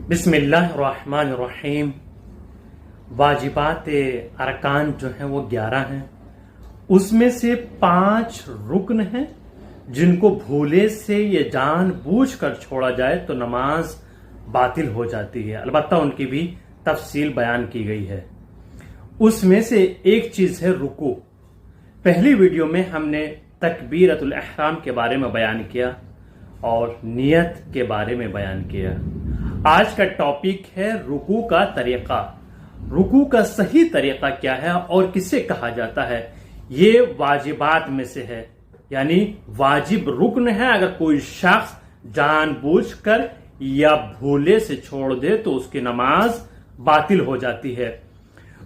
بسم اللہ الرحمن الرحیم۔ واجبات ارکان جو ہیں وہ 11 ہیں، اس میں سے 5 رکن ہیں جن کو بھولے سے یہ جان بوجھ کر چھوڑا جائے تو نماز باطل ہو جاتی ہے۔ البتہ ان کی بھی تفصیل بیان کی گئی ہے۔ اس میں سے ایک چیز ہے رکوع۔ پہلی ویڈیو میں ہم نے تکبیرۃ الاحرام کے بارے میں بیان کیا اور نیت کے بارے میں بیان کیا۔ آج کا ٹاپک ہے رکوع کا طریقہ۔ رکوع کا صحیح طریقہ کیا ہے اور کسے کہا جاتا ہے؟ یہ واجبات میں سے ہے، یعنی واجب رکن ہے۔ اگر کوئی شخص جان بوجھ کر یا بھولے سے چھوڑ دے تو اس کی نماز باطل ہو جاتی ہے۔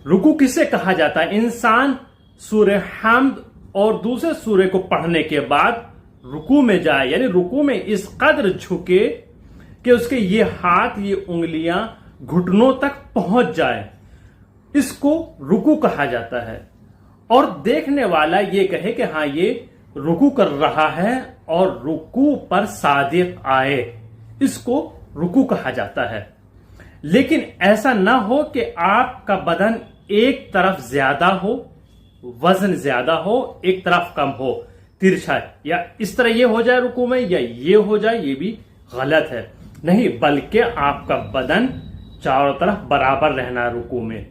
رکوع کسے کہا جاتا ہے؟ انسان سورہ حمد اور دوسرے سورے کو پڑھنے کے بعد رکوع میں جائے، یعنی رکوع میں اس قدر جھکے کہ اس کے یہ ہاتھ، یہ انگلیاں گھٹنوں تک پہنچ جائے، اس کو رکوع کہا جاتا ہے۔ اور دیکھنے والا یہ کہے کہ ہاں یہ رکوع کر رہا ہے اور رکوع پر صادق آئے، اس کو رکوع کہا جاتا ہے۔ لیکن ایسا نہ ہو کہ آپ کا بدن ایک طرف زیادہ ہو، وزن زیادہ ہو، ایک طرف کم ہو، ترچھا، یا اس طرح یہ ہو جائے رکوع میں یا یہ ہو جائے، یہ بھی غلط ہے۔ نہیں، بلکہ آپ کا بدن چاروں طرف برابر رہنا رکوع میں۔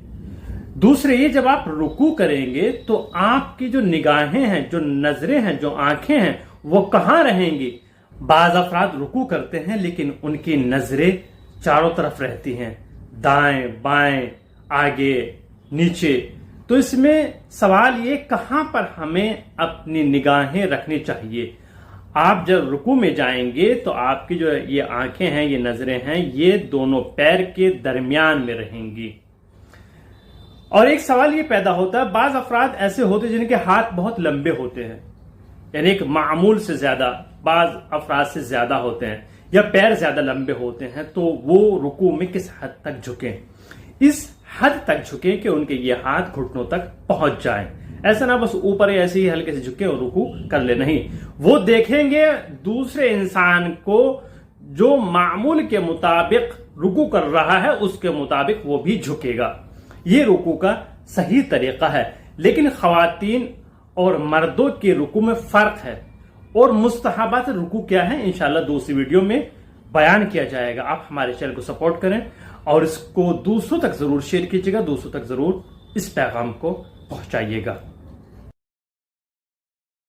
دوسرے یہ، جب آپ رکوع کریں گے تو آپ کی جو نگاہیں ہیں، جو نظریں ہیں، جو آنکھیں ہیں، وہ کہاں رہیں گی؟ بعض افراد رکوع کرتے ہیں لیکن ان کی نظریں چاروں طرف رہتی ہیں، دائیں بائیں، آگے نیچے۔ تو اس میں سوال یہ، کہاں پر ہمیں اپنی نگاہیں رکھنی چاہیے؟ آپ جب رکوع میں جائیں گے تو آپ کی جو یہ آنکھیں ہیں، یہ نظریں ہیں، یہ دونوں پیر کے درمیان میں رہیں گی۔ اور ایک سوال یہ پیدا ہوتا ہے، بعض افراد ایسے ہوتے ہیں جن کے ہاتھ بہت لمبے ہوتے ہیں، یعنی ایک معمول سے زیادہ، بعض افراد سے زیادہ ہوتے ہیں، یا پیر زیادہ لمبے ہوتے ہیں، تو وہ رکوع میں کس حد تک جھکیں؟ اس حد تک جھکیں کہ ان کے یہ ہاتھ گھٹنوں تک پہنچ جائیں۔ ایسا نہ بس اوپر ایسے ہی ہلکے سے جھکے اور رکوع کر لے، نہیں، وہ دیکھیں گے دوسرے انسان کو جو معمول کے مطابق رکوع کر رہا ہے، اس کے مطابق وہ بھی جھکے گا۔ یہ رکوع کا صحیح طریقہ ہے۔ لیکن خواتین اور مردوں کے رکوع میں فرق ہے، اور مستحبات رکوع کیا ہے انشاءاللہ دوسری ویڈیو میں بیان کیا جائے گا۔ آپ ہمارے چینل کو سپورٹ کریں اور اس کو دوسروں تک ضرور شیئر کیجیے گا، دوسروں تک ضرور اس پیغام کو پہنچائیے گا۔